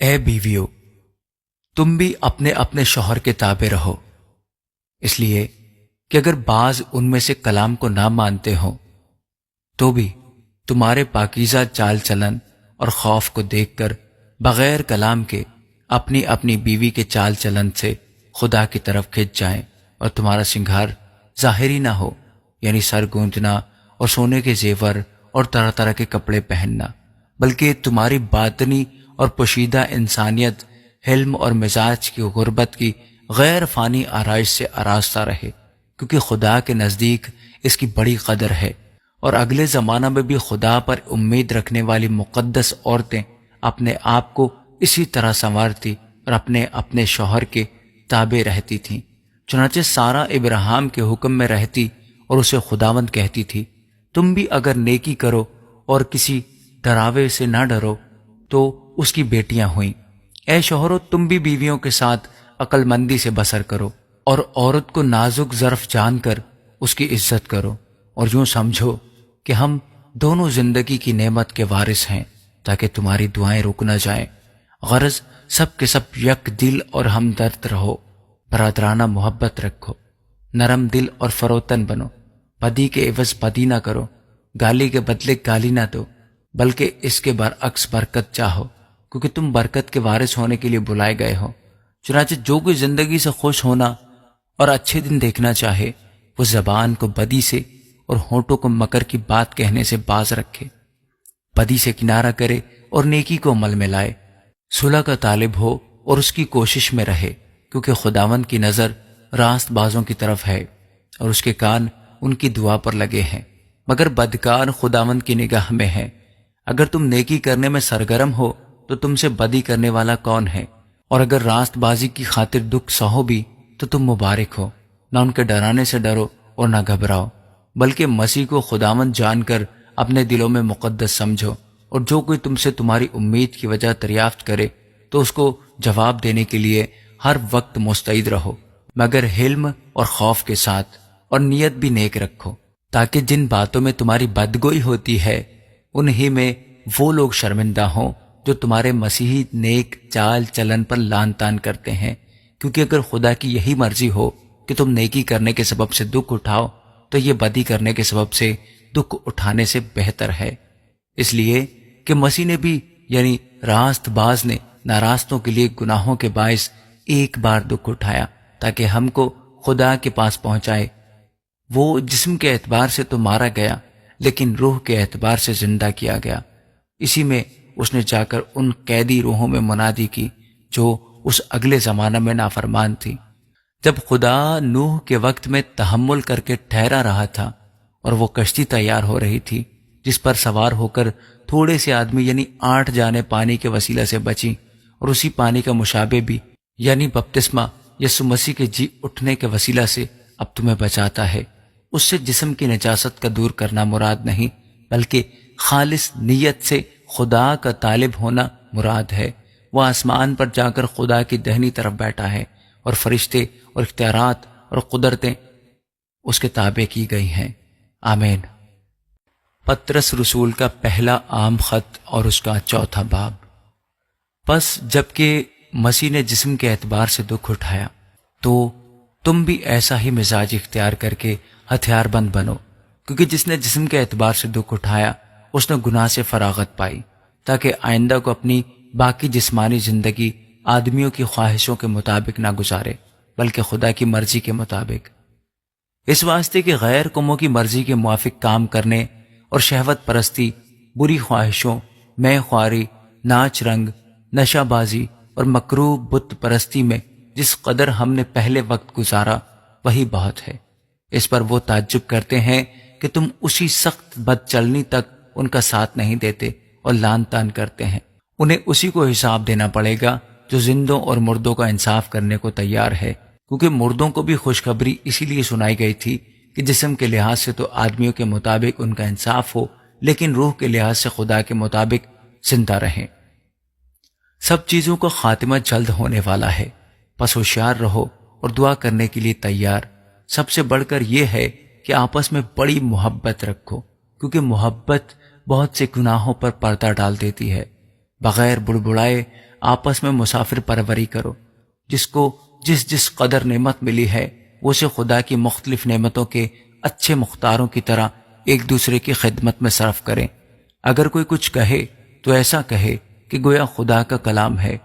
اے بیویو، تم بھی اپنے اپنے شوہر کے تابع رہو، اس لیے کہ اگر بعض ان میں سے کلام کو نہ مانتے ہوں تو بھی تمہارے پاکیزہ چال چلن اور خوف کو دیکھ کر بغیر کلام کے اپنی اپنی بیوی کے چال چلن سے خدا کی طرف کھنچ جائیں، اور تمہارا سنگھار ظاہری نہ ہو، یعنی سر گونجنا اور سونے کے زیور اور طرح طرح کے کپڑے پہننا، بلکہ تمہاری باطنی اور پوشیدہ انسانیت حلم اور مزاج کی غربت کی غیر فانی آرائش سے آراستہ رہے، کیونکہ خدا کے نزدیک اس کی بڑی قدر ہے۔ اور اگلے زمانہ میں بھی خدا پر امید رکھنے والی مقدس عورتیں اپنے آپ کو اسی طرح سنوارتی اور اپنے اپنے شوہر کے تابع رہتی تھیں۔ چنانچہ سارہ ابراہیم کے حکم میں رہتی اور اسے خداوند کہتی تھی، تم بھی اگر نیکی کرو اور کسی ڈراوے سے نہ ڈرو تو اس کی بیٹیاں ہوئیں۔ اے شوہرو، تم بھی بیویوں کے ساتھ عقل مندی سے بسر کرو اور عورت کو نازک ظرف جان کر اس کی عزت کرو، اور یوں سمجھو کہ ہم دونوں زندگی کی نعمت کے وارث ہیں، تاکہ تمہاری دعائیں رک نہ جائیں۔ غرض سب کے سب یک دل اور ہمدرد رہو، برادرانہ محبت رکھو، نرم دل اور فروتن بنو، بدی کے عوض بدی نہ کرو، گالی کے بدلے گالی نہ دو، بلکہ اس کے برعکس برکت چاہو، کیونکہ تم برکت کے وارث ہونے کے لیے بلائے گئے ہو۔ چنانچہ جو کوئی زندگی سے خوش ہونا اور اچھے دن دیکھنا چاہے، وہ زبان کو بدی سے اور ہونٹوں کو مکر کی بات کہنے سے باز رکھے، بدی سے کنارہ کرے اور نیکی کو عمل میں لائے، صلح کا طالب ہو اور اس کی کوشش میں رہے، کیونکہ خداوند کی نظر راست بازوں کی طرف ہے اور اس کے کان ان کی دعا پر لگے ہیں، مگر بدکار خداوند کی نگاہ میں ہے۔ اگر تم نیکی کرنے میں سرگرم ہو تو تم سے بدی کرنے والا کون ہے؟ اور اگر راست بازی کی خاطر دکھ سہو بھی تو تم مبارک ہو، نہ ان کے ڈرانے سے ڈرو اور نہ گھبراؤ، بلکہ مسیح کو خداوند جان کر اپنے دلوں میں مقدس سمجھو، اور جو کوئی تم سے تمہاری امید کی وجہ دریافت کرے تو اس کو جواب دینے کے لیے ہر وقت مستعد رہو، مگر حلم اور خوف کے ساتھ، اور نیت بھی نیک رکھو، تاکہ جن باتوں میں تمہاری بدگوئی ہوتی ہے انہی میں وہ لوگ شرمندہ ہوں جو تمہارے مسیحی نیک چال چلن پر لان تان کرتے ہیں۔ کیونکہ اگر خدا کی یہی مرضی ہو کہ تم نیکی کرنے کے سبب سے دکھ اٹھاؤ تو یہ بدی کرنے کے سبب سے دکھ اٹھانے سے بہتر ہے، اس لیے کہ مسیح نے بھی یعنی راست باز نے ناراستوں کے لیے گناہوں کے باعث ایک بار دکھ اٹھایا تاکہ ہم کو خدا کے پاس پہنچائے۔ وہ جسم کے اعتبار سے تو مارا گیا لیکن روح کے اعتبار سے زندہ کیا گیا، اسی میں اس نے جا کر ان قیدی روحوں میں منادی کی جو اس اگلے زمانہ میں نافرمان تھی۔ جب خدا نوح کے وقت میں تحمل کر کے ٹھہرا رہا تھا اور وہ کشتی تیار ہو رہی تھی جس پر سوار ہو کر تھوڑے سے آدمی یعنی 8 جانیں پانی کے وسیلہ سے بچیں، اور اسی پانی کا مشابہ بھی یعنی بپتسمہ یسوع مسیح کے جی اٹھنے کے وسیلہ سے اب تمہیں بچاتا ہے۔ اس سے جسم کی نجاست کا دور کرنا مراد نہیں، بلکہ خالص نیت سے خدا کا طالب ہونا مراد ہے۔ وہ آسمان پر جا کر خدا کی دہنی طرف بیٹھا ہے، اور فرشتے اور اختیارات اور قدرتیں اس کے تابع کی گئی ہیں۔ آمین۔ پطرس رسول کا پہلا عام خط اور اس کا 4 باب۔ پس جبکہ مسیح نے جسم کے اعتبار سے دکھ اٹھایا تو تم بھی ایسا ہی مزاج اختیار کر کے ہتھیار بند بنو، کیونکہ جس نے جسم کے اعتبار سے دکھ اٹھایا اس نے گناہ سے فراغت پائی، تاکہ آئندہ کو اپنی باقی جسمانی زندگی آدمیوں کی خواہشوں کے مطابق نہ گزارے بلکہ خدا کی مرضی کے مطابق، اس واسطے کہ غیر قوموں کی مرضی کے موافق کام کرنے اور شہوت پرستی، بری خواہشوں، مے خواری، ناچ رنگ، نشہ بازی اور مکروہ بت پرستی میں جس قدر ہم نے پہلے وقت گزارا وہی بہت ہے۔ اس پر وہ تعجب کرتے ہیں کہ تم اسی سخت بد چلنی تک ان کا ساتھ نہیں دیتے اور لان تان کرتے ہیں۔ انہیں اسی کو حساب دینا پڑے گا جو زندوں اور مردوں کا انصاف کرنے کو تیار ہے، کیونکہ مردوں کو بھی خوشخبری اسی لیے سنائی گئی تھی کہ جسم کے لحاظ سے تو آدمیوں کے مطابق ان کا انصاف ہو، لیکن روح کے لحاظ سے خدا کے مطابق زندہ رہیں۔ سب چیزوں کا خاتمہ جلد ہونے والا ہے، پس ہوشیار رہو اور دعا کرنے کے لیے تیار۔ سب سے بڑھ کر یہ ہے کہ آپس میں بڑی محبت رکھو، کیونکہ محبت بہت سے گناہوں پر پردہ ڈال دیتی ہے۔ بغیر بڑبڑائے آپس میں مسافر پروری کرو، جس کو جس جس قدر نعمت ملی ہے وہ اسے خدا کی مختلف نعمتوں کے اچھے مختاروں کی طرح ایک دوسرے کی خدمت میں صرف کریں۔ اگر کوئی کچھ کہے تو ایسا کہے کہ گویا خدا کا کلام ہے۔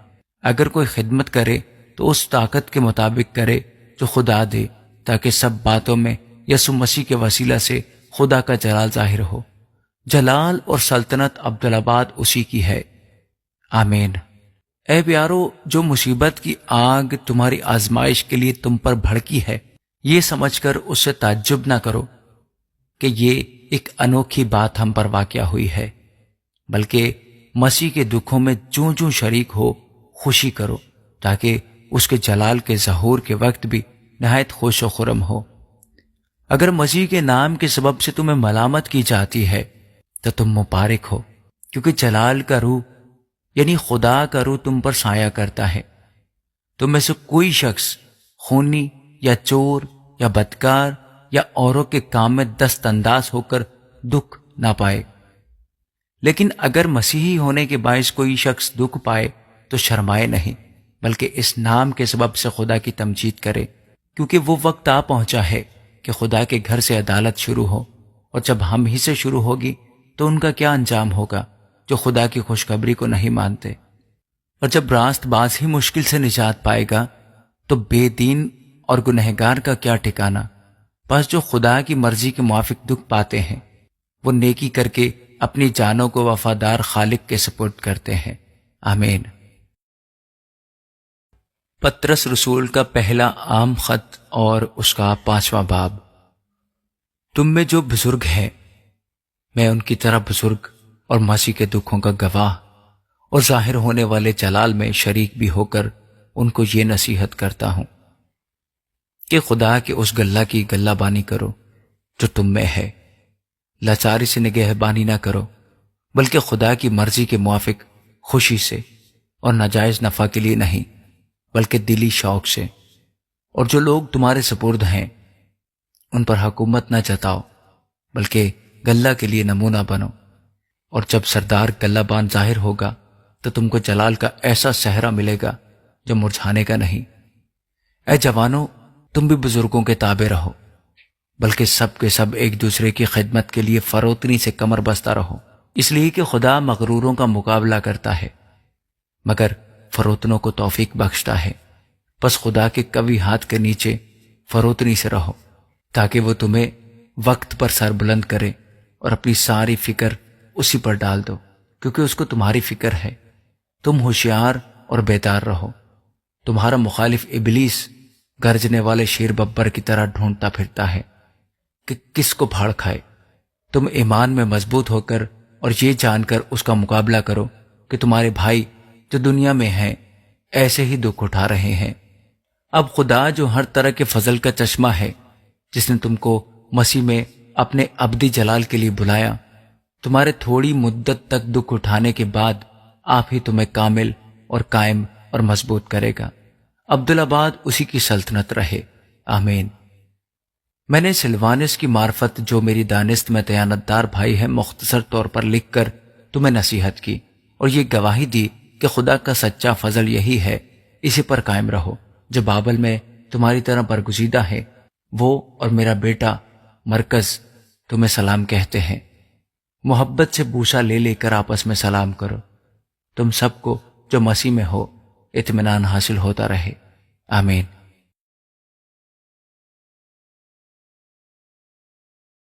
اگر کوئی خدمت کرے تو اس طاقت کے مطابق کرے جو خدا دے، تاکہ سب باتوں میں یسوع مسیح کے وسیلہ سے خدا کا جلال ظاہر ہو۔ جلال اور سلطنت عبدالآباد اسی کی ہے، آمین۔ اے پیارو، جو مصیبت کی آگ تمہاری آزمائش کے لیے تم پر بھڑکی ہے، یہ سمجھ کر اس سے تعجب نہ کرو کہ یہ ایک انوکھی بات ہم پر واقع ہوئی ہے، بلکہ مسیح کے دکھوں میں جوں جوں شریک ہو خوشی کرو، تاکہ اس کے جلال کے ظہور کے وقت بھی نہایت خوش و خرم ہو۔ اگر مسیح کے نام کے سبب سے تمہیں ملامت کی جاتی ہے تو تم مبارک ہو، کیونکہ جلال کا روح یعنی خدا کا روح تم پر سایہ کرتا ہے۔ تم میں سے کوئی شخص خونی یا چور یا بدکار یا اوروں کے کام میں دست انداز ہو کر دکھ نہ پائے، لیکن اگر مسیحی ہونے کے باعث کوئی شخص دکھ پائے تو شرمائے نہیں، بلکہ اس نام کے سبب سے خدا کی تمجید کرے، کیونکہ وہ وقت آ پہنچا ہے کہ خدا کے گھر سے عدالت شروع ہو، اور جب ہم ہی سے شروع ہوگی تو ان کا کیا انجام ہوگا جو خدا کی خوشخبری کو نہیں مانتے۔ اور جب راست باز ہی مشکل سے نجات پائے گا تو بے دین اور گنہگار کا کیا ٹھکانہ۔ بس جو خدا کی مرضی کے موافق دکھ پاتے ہیں وہ نیکی کر کے اپنی جانوں کو وفادار خالق کے سپرد کرتے ہیں، آمین۔ پطرس رسول کا پہلا عام خط اور اس کا 5واں باب۔ تم میں جو بزرگ ہیں، میں ان کی طرح بزرگ اور مسیح کے دکھوں کا گواہ اور ظاہر ہونے والے جلال میں شریک بھی ہو کر ان کو یہ نصیحت کرتا ہوں کہ خدا کے اس گلہ کی گلہ بانی کرو جو تم میں ہے، لاچاری سے نگہبانی نہ کرو، بلکہ خدا کی مرضی کے موافق خوشی سے، اور ناجائز نفع کے لیے نہیں بلکہ دلی شوق سے۔ اور جو لوگ تمہارے سپرد ہیں ان پر حکومت نہ جتاؤ، بلکہ گلہ کے لیے نمونہ بنو۔ اور جب سردار گلہ بان ظاہر ہوگا تو تم کو جلال کا ایسا صحرا ملے گا جو مرجھانے کا نہیں۔ اے جوانو، تم بھی بزرگوں کے تابع رہو، بلکہ سب کے سب ایک دوسرے کی خدمت کے لیے فروتنی سے کمر بستہ رہو، اس لیے کہ خدا مغروروں کا مقابلہ کرتا ہے مگر فروتنوں کو توفیق بخشتا ہے۔ پس خدا کے قوی ہاتھ کے نیچے فروتنی سے رہو، تاکہ وہ تمہیں وقت پر سر بلند کرے، اور اپنی ساری فکر اسی پر ڈال دو، کیونکہ اس کو تمہاری فکر ہے۔ تم ہوشیار اور بیدار رہو۔ تمہارا مخالف ابلیس گرجنے والے شیر ببر کی طرح ڈھونڈتا پھرتا ہے کہ کس کو پھاڑ کھائے۔ تم ایمان میں مضبوط ہو کر اور یہ جان کر اس کا مقابلہ کرو کہ تمہارے بھائی جو دنیا میں ہیں ایسے ہی دکھ اٹھا رہے ہیں۔ اب خدا جو ہر طرح کے فضل کا چشمہ ہے، جس نے تم کو مسیح میں اپنے ابدی جلال کے لیے بلایا، تمہارے تھوڑی مدت تک دکھ اٹھانے کے بعد آپ ہی تمہیں کامل اور قائم اور مضبوط کرے گا۔ عبدالآباد اسی کی سلطنت رہے، آمین۔ میں نے سلوانس کی معرفت جو میری دانست میں دیانتدار بھائی ہے مختصر طور پر لکھ کر تمہیں نصیحت کی، اور یہ گواہی دی کہ خدا کا سچا فضل یہی ہے، اسی پر قائم رہو۔ جو بابل میں تمہاری طرح برگزیدہ ہے، وہ اور میرا بیٹا مرکز تمہیں سلام کہتے ہیں۔ محبت سے بوسہ لے لے کر آپس میں سلام کرو۔ تم سب کو جو مسیح میں ہو اطمینان حاصل ہوتا رہے، آمین۔